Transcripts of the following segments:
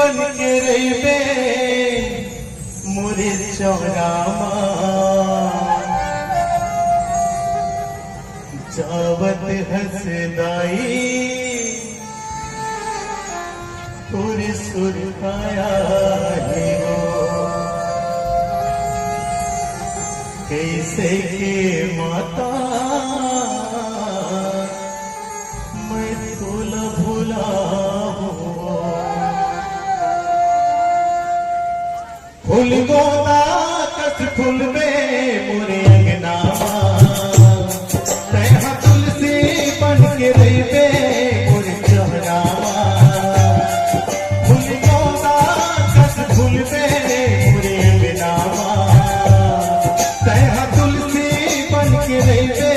बन के रहिबे मोरे चौरामा जावत हसदाई पूरी सुरखाया हो कैसे के माता मैं तोला भूला फूल गोदा कस फूल में मोरे अंगना तैहा तुलसी बन के रहिबे मोरे चौरामा फूल गोदा कस फूल में मोरे अंगना तैहा तुलसी बन के रहिबे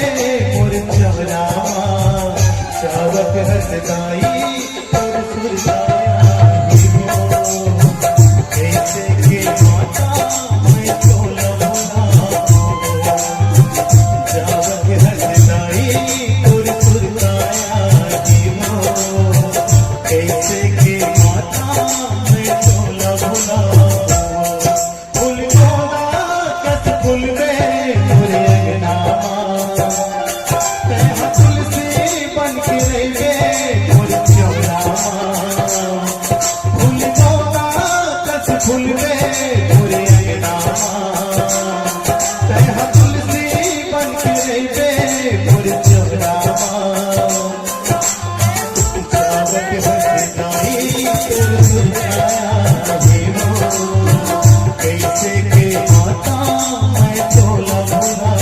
मोरे चौरामा चावत हसदाई और सुरदाया फूल में मोरे अंगना तैहा तुलसी बन के रहिबे मोरे चौरामा जावत हसदाई तोर सुरखाया हो कैसे के माता मैं तोला भूला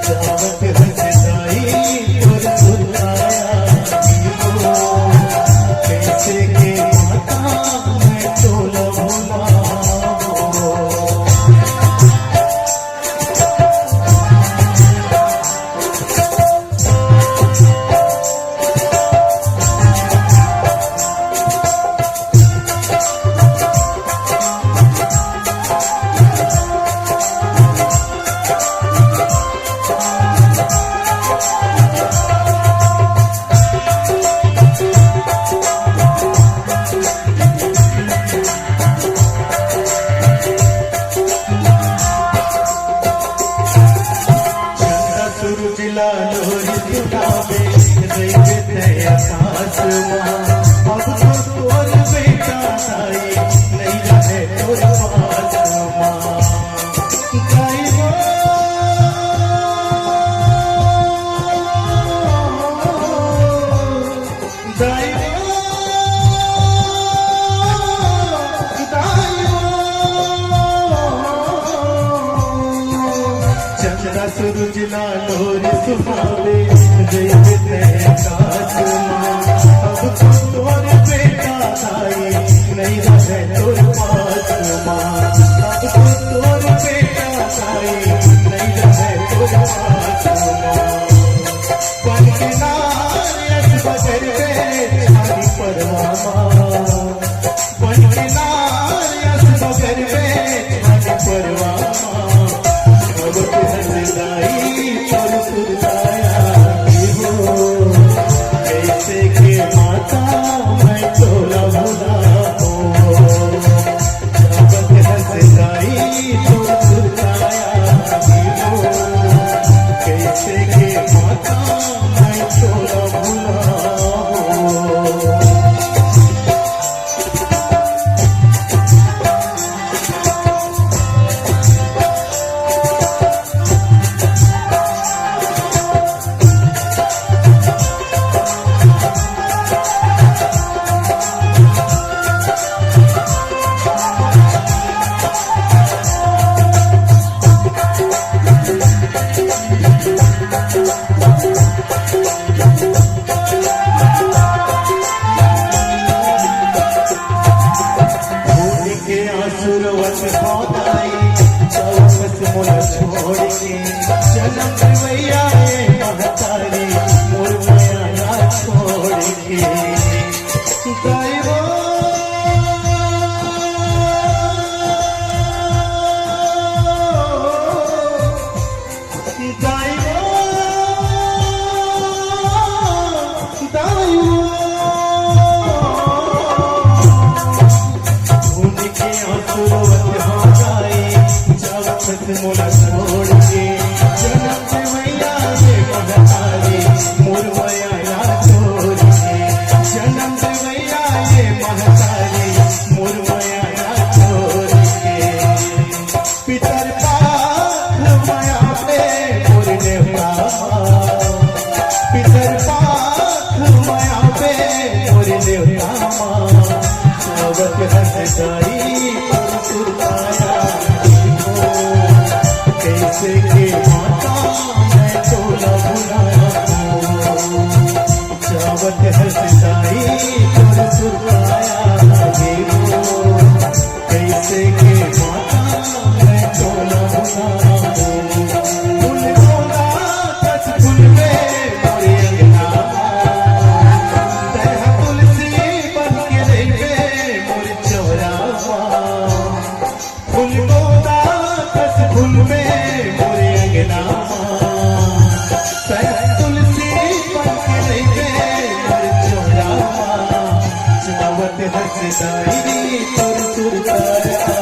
जावत हसदाई तोर सुरखाया हो कैसे के माता सूरज ना लोर सुहावे जैसे काश अब तो तोर बेटा आई नहीं रहे तोर पास अब तो तोर बेटा आई नहीं रहे तोर पास बन के नारियत बगर में छाड़ी परवामा बन के नारियत बगर में छाड़ी परवामा हसदाई और सुरदाया हो कैसे के माता मैं तोला भूला हो जावत हसदाई और सुरदाया हो कैसे के माता मैं तोला भूला हो मोला छोड़ के जन्म से मैया ये महतारी मोर माया ना छोड़ के जन्म से मैया ये महतारी मोर माया ना छोड़ के पितर पाख माया पे मोर देवता पितर पाख माया पे मोर देवता सोबत हंसदाई कैसे के माता मैं तो न भुलाया चावत हंसदाई तुर सुरकाया लगे हो कैसे के माता मैं तो न भुलाया फूल बोला कस फूल में मोरे अंगना तह तुलसी बन के रहे मोर चौरा फूल बोला कस फूल में मोरे अंगना तुलसी बन के रहे मोर चौरा चावत हंसदाई तुर सुरकाया